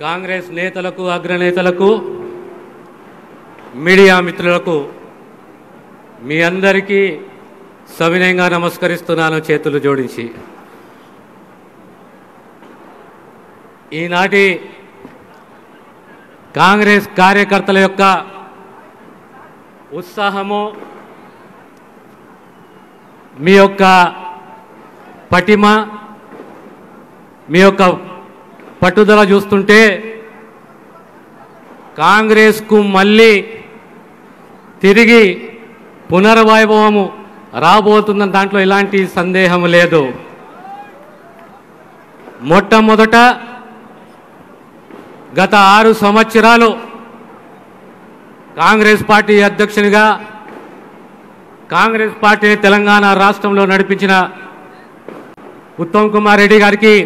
కాంగ్రెస్ నేతలకు, అగ్రనేతలకు, మీడియా మిత్రులకు మీ అందరికీ సవినయంగా నమస్కరిస్తున్నాను చేతులు జోడించి. ఈనాటి కాంగ్రెస్ కార్యకర్తల యొక్క ఉత్సాహము, మీ యొక్క పటిమ, మీ యొక్క పట్టుదల చూస్తుంటే కాంగ్రెస్కు మళ్ళీ తిరిగి పునర్వైభవము రాబోతున్న దాంట్లో ఎలాంటి సందేహం లేదు. మొట్టమొదట గత 6 సంవత్సరాలు కాంగ్రెస్ పార్టీ అధ్యక్షునిగా కాంగ్రెస్ పార్టీని తెలంగాణ రాష్ట్రంలో నడిపించిన ఉత్తమ్ కుమార్ రెడ్డి గారికి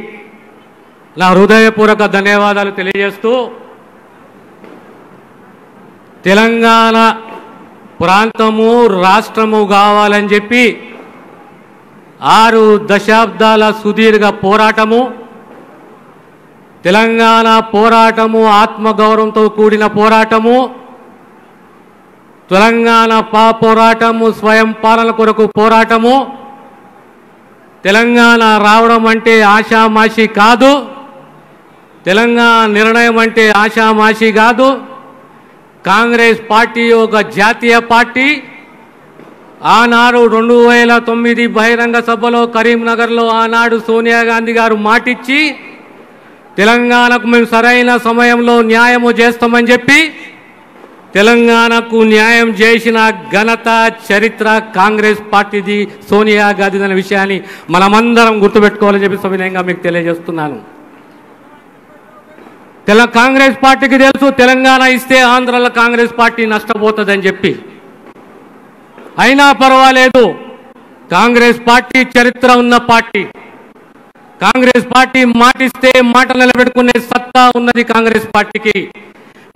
నా హృదయపూర్వక ధన్యవాదాలు తెలియజేస్తూ, తెలంగాణ ప్రాంతము రాష్ట్రము కావాలని చెప్పి 6 దశాబ్దాల సుదీర్ఘ పోరాటము, తెలంగాణ పోరాటము ఆత్మగౌరవంతో కూడిన పోరాటము, తెలంగాణ పోరాటము స్వయం పాలన కొరకు పోరాటము. తెలంగాణ రావడం అంటే ఆషామాషి కాదు, తెలంగాణ నిర్ణయం అంటే ఆషామాషి కాదు. కాంగ్రెస్ పార్టీ ఒక జాతీయ పార్టీ. ఆనాడు 2009 బహిరంగ సభలో కరీంనగర్లో ఆనాడు సోనియా గాంధీ గారు మాటిచ్చి తెలంగాణకు మేము సరైన సమయంలో న్యాయము చేస్తామని చెప్పి తెలంగాణకు న్యాయం చేసిన ఘనత, చరిత్ర కాంగ్రెస్ పార్టీది, సోనియా గాంధీ అనే విషయాన్ని మనమందరం గుర్తుపెట్టుకోవాలని చెప్పి సవినయంగా మీకు తెలియజేస్తున్నాను. కాంగ్రెస్ పార్టీకి తెలుసు తెలంగాణ ఇస్తే ఆంధ్రలో కాంగ్రెస్ పార్టీ నష్టపోతుందని చెప్పి. అయినా పర్వాలేదు, కాంగ్రెస్ పార్టీ చరిత్ర ఉన్న పార్టీ. కాంగ్రెస్ పార్టీ మాటిస్తే మాట నిలబెట్టుకునే సత్తా ఉన్నది కాంగ్రెస్ పార్టీకి.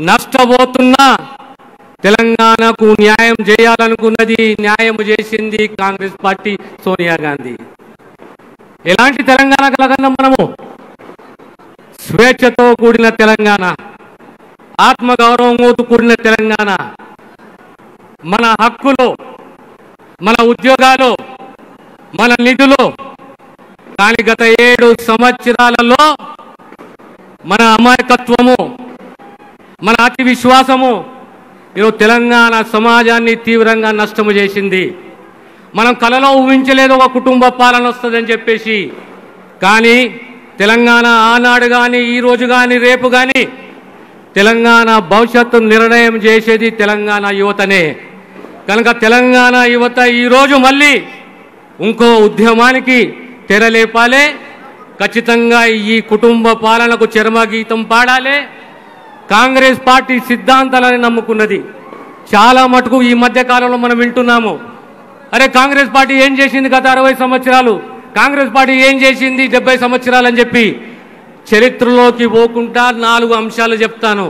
నష్టపోతున్నా తెలంగాణకు న్యాయం చేయాలనుకున్నది, న్యాయం చేసింది కాంగ్రెస్ పార్టీ, సోనియా గాంధీ. ఎలాంటి తెలంగాణ కలగన్నా మనము స్వేచ్ఛతో కూడిన తెలంగాణ, ఆత్మగౌరవంతో కూడిన తెలంగాణ, మన హక్కులు, మన ఉద్యోగాలు, మన నిధులు. కానీ గత 7 సంవత్సరాలలో మన అమాయకత్వము, మన అతి విశ్వాసము ఈరోజు తెలంగాణ సమాజాన్ని తీవ్రంగా నష్టము చేసింది. మనం కలలో ఊహించలేదు ఒక కుటుంబ పాలన వస్తుందని చెప్పేసి. కానీ తెలంగాణ ఆనాడు కానీ, ఈరోజు కానీ, రేపు కానీ తెలంగాణ భవిష్యత్తు నిర్ణయం చేసేది తెలంగాణ యువతనే. కనుక తెలంగాణ యువత ఈరోజు మళ్ళీ ఇంకో ఉద్యమానికి తెరలేపాలే. ఖచ్చితంగా ఈ కుటుంబ పాలనకు చరమగీతం పాడాలి. కాంగ్రెస్ పార్టీ సిద్ధాంతాలని నమ్ముకున్నది. చాలా మటుకు ఈ మధ్య కాలంలో మనం వింటున్నాము, అరే కాంగ్రెస్ పార్టీ ఏం చేసింది గత 60 సంవత్సరాలు, కాంగ్రెస్ పార్టీ ఏం చేసింది 70 సంవత్సరాలు అని చెప్పి. చరిత్రలోకి పోకుండా 4 అంశాలు చెప్తాను.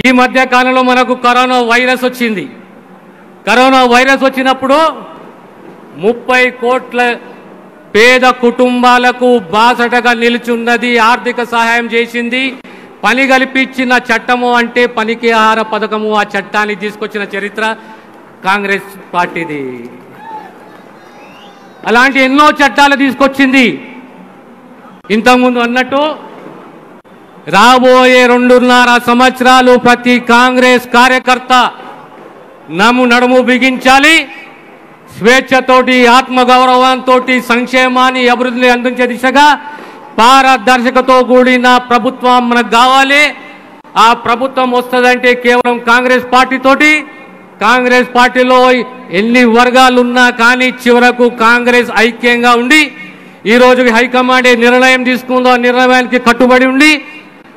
ఈ మధ్య కాలంలో మనకు కరోనా వైరస్ వచ్చింది. కరోనా వైరస్ వచ్చినప్పుడు 30 కోట్ల పేద కుటుంబాలకు బాసటగా నిలిచున్నది, ఆర్థిక సహాయం చేసింది, పని కల్పించిన చట్టము అంటే పనికి ఆహార పథకము, ఆ చట్టాన్ని తీసుకొచ్చిన చరిత్ర కాంగ్రెస్ పార్టీది. అలాంటి ఎన్నో చట్టాలు తీసుకొచ్చింది. ఇంతకుముందు అన్నట్టు రాబోయే 2.5 సంవత్సరాలు ప్రతి కాంగ్రెస్ కార్యకర్త నడుము బిగించాలి. స్వేచ్ఛతోటి, ఆత్మగౌరవంతో సంక్షేమాన్ని, అభివృద్ధిని అందించే దిశగా పారదర్శకతో కూడిన ప్రభుత్వం మనకు కావాలి. ఆ ప్రభుత్వం వస్తుందంటే కేవలం కాంగ్రెస్ పార్టీతోటి. కాంగ్రెస్ పార్టీలో ఎన్ని వర్గాలు ఉన్నా కానీ చివరకు కాంగ్రెస్ ఐక్యంగా ఉండి ఈరోజు హైకమాండ్ నిర్ణయం తీసుకుందో ఆ నిర్ణయానికి కట్టుబడి ఉండి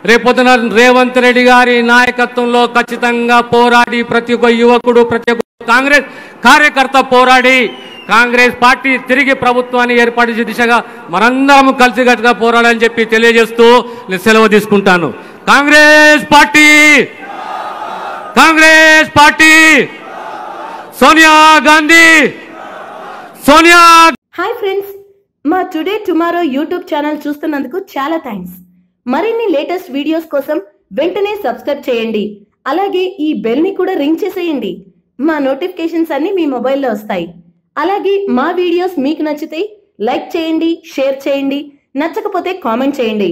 రేపొద్దున రేవంత్ రెడ్డి గారి నాయకత్వంలో ఖచ్చితంగా పోరాడి ప్రతి ఒక్క యువకుడు, ప్రతి ఒక్క కాంగ్రెస్ కార్యకర్త పోరాడి కాంగ్రెస్ పార్టీ తిరిగి ప్రభుత్వాన్ని ఏర్పాటు చేసే దిశగా మనందరం కలిసికట్టుగా పోరాడాలని చెప్పి తెలియజేస్తూ నేను సెలవు తీసుకుంటాను. Congress party, Congress party, Sonia Gandhi, hi friends, మా టుడే టుమారో యూట్యూబ్ ఛానల్ చూస్తున్నందుకు చాలా థ్యాంక్స్. మరిన్ని లేటెస్ట్ వీడియోస్ కోసం వెంటనే సబ్స్క్రైబ్ చేయండి. అలాగే ఈ బెల్ ని కూడా రింగ్ చేసేయండి. మా నోటిఫికేషన్స్ అన్ని మీ మొబైల్లో వస్తాయి. అలాగే మా వీడియోస్ మీకు నచ్చితే లైక్ చేయండి, షేర్ చేయండి, నచ్చకపోతే కామెంట్ చేయండి.